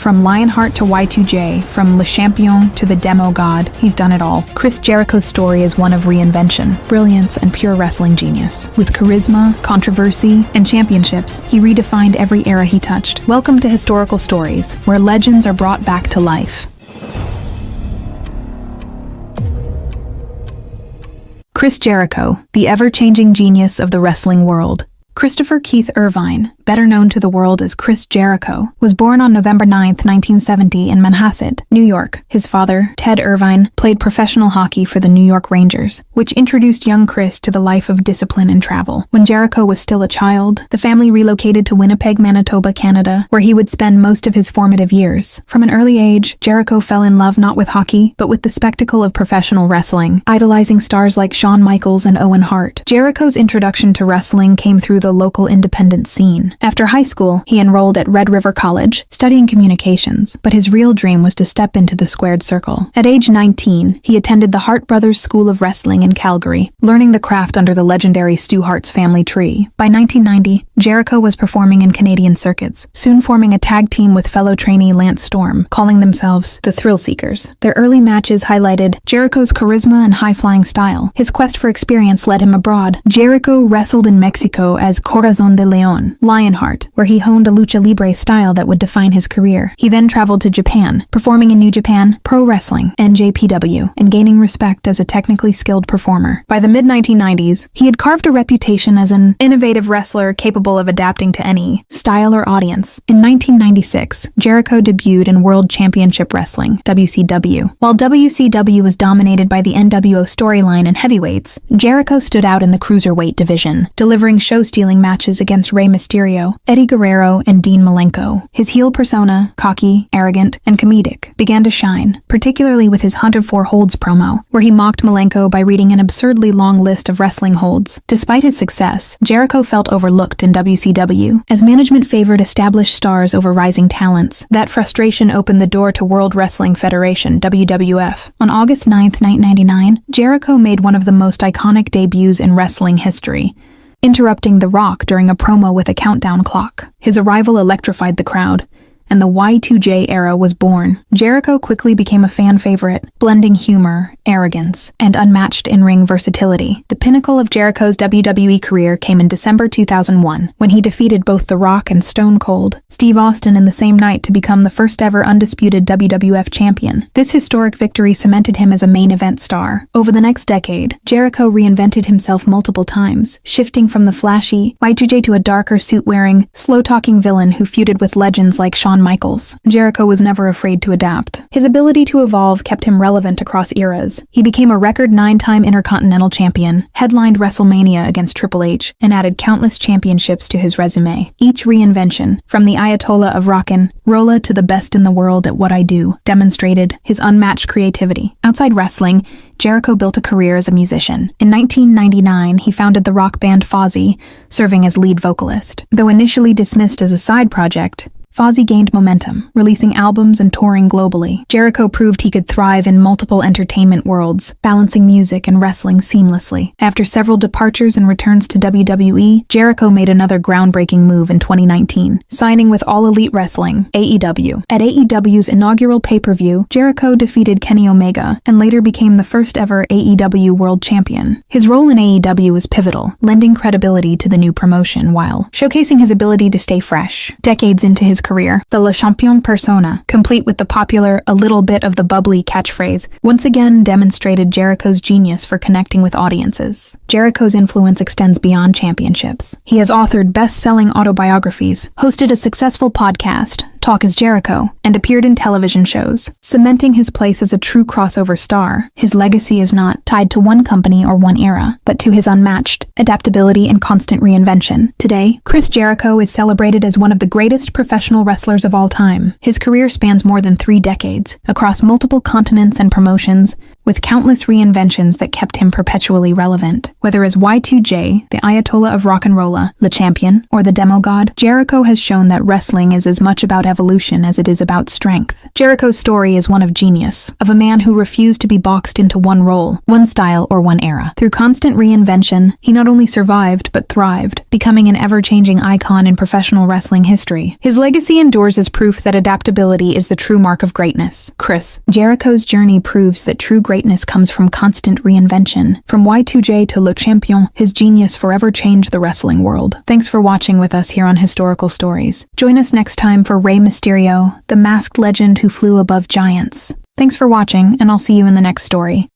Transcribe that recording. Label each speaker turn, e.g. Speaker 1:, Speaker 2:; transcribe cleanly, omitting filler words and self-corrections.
Speaker 1: From Lionheart to Y2J, from Le Champion to the Demo God, he's done it all. Chris Jericho's story is one of reinvention, brilliance, and pure wrestling genius. With charisma, controversy, and championships, he redefined every era he touched. Welcome to Historical Stories, where legends are brought back to life. Chris Jericho, the ever-changing genius of the wrestling world. Christopher Keith Irvine, better known to the world as Chris Jericho, was born on November 9, 1970 in Manhasset, New York. His father, Ted Irvine, played professional hockey for the New York Rangers, which introduced young Chris to the life of discipline and travel. When Jericho was still a child, the family relocated to Winnipeg, Manitoba, Canada, where he would spend most of his formative years. From an early age, Jericho fell in love not with hockey, but with the spectacle of professional wrestling, idolizing stars like Shawn Michaels and Owen Hart. Jericho's introduction to wrestling came through the local independent scene. After high school, he enrolled at Red River College, studying communications, but his real dream was to step into the squared circle. At age 19, he attended the Hart Brothers School of Wrestling in Calgary, learning the craft under the legendary Stu Hart's family tree. By 1990, Jericho was performing in Canadian circuits, soon forming a tag team with fellow trainee Lance Storm, calling themselves the Thrill Seekers. Their early matches highlighted Jericho's charisma and high-flying style. His quest for experience led him abroad. Jericho wrestled in Mexico as Corazon de Leon, Lionheart, where he honed a lucha libre style that would define his career. He then traveled to Japan, performing in New Japan Pro Wrestling, NJPW, and gaining respect as a technically skilled performer. By the mid-1990s, he had carved a reputation as an innovative wrestler capable of adapting to any style or audience. In 1996, Jericho debuted in World Championship Wrestling, WCW. While WCW was dominated by the NWO storyline and heavyweights, Jericho stood out in the cruiserweight division, delivering show-stealing matches against Rey Mysterio, Eddie Guerrero, and Dean Malenko. His heel persona, cocky, arrogant, and comedic, began to shine, particularly with his 104 Holds promo, where he mocked Malenko by reading an absurdly long list of wrestling holds. Despite his success, Jericho felt overlooked in WCW, as management favored established stars over rising talents. That frustration opened the door to World Wrestling Federation, WWF. On August 9, 1999, Jericho made one of the most iconic debuts in wrestling history, interrupting The Rock during a promo with a countdown clock. His arrival electrified the crowd, and the Y2J era was born. Jericho quickly became a fan favorite, blending humor, arrogance, and unmatched in-ring versatility. The pinnacle of Jericho's WWE career came in December 2001, when he defeated both The Rock and Stone Cold Steve Austin in the same night to become the first ever Undisputed WWF Champion. This historic victory cemented him as a main event star. Over the next decade, Jericho reinvented himself multiple times, shifting from the flashy Y2J to a darker suit-wearing, slow-talking villain who feuded with legends like Shawn Michaels. Jericho was never afraid to adapt. His ability to evolve kept him relevant across eras. He became a record 9-time Intercontinental Champion, headlined WrestleMania against Triple H, and added countless championships to his resume. Each reinvention, from the Ayatollah of Rock and Rolla to the best in the world at what I do, demonstrated his unmatched creativity. Outside wrestling, Jericho built a career as a musician. In 1999, he founded the rock band Fozzy, serving as lead vocalist. Though initially dismissed as a side project, Fozzy gained momentum, releasing albums and touring globally. Jericho proved he could thrive in multiple entertainment worlds, balancing music and wrestling seamlessly. After several departures and returns to WWE, Jericho made another groundbreaking move in 2019, signing with All Elite Wrestling, AEW. At AEW's inaugural pay-per-view, Jericho defeated Kenny Omega and later became the first ever AEW World Champion. His role in AEW was pivotal, lending credibility to the new promotion while showcasing his ability to stay fresh. Decades into his career, the Le Champion persona, complete with the popular "a little bit of the bubbly" catchphrase, once again demonstrated Jericho's genius for connecting with audiences. Jericho's influence extends beyond championships. He has authored best-selling autobiographies, hosted a successful podcast, Talk Is Jericho, and appeared in television shows, cementing his place as a true crossover star. His legacy is not tied to one company or one era, but to his unmatched adaptability and constant reinvention. Today, Chris Jericho is celebrated as one of the greatest professional wrestlers of all time. His career spans more than 3 decades, across multiple continents and promotions, with countless reinventions that kept him perpetually relevant. Whether as Y2J, the Ayatollah of Rock and Rolla, the champion, or the demo god, Jericho has shown that wrestling is as much about evolution as it is about strength. Jericho's story is one of genius, of a man who refused to be boxed into one role, one style, or one era. Through constant reinvention, he not only survived but thrived, becoming an ever-changing icon in professional wrestling history. His legacy endures as proof that adaptability is the true mark of greatness. Chris, Jericho's journey proves that true greatness comes from constant reinvention. From Y2J to Le Champion, his genius forever changed the wrestling world. Thanks for watching with us here on Historical Stories. Join us next time for Rey Mysterio, the masked legend who flew above giants. Thanks for watching, and I'll see you in the next story.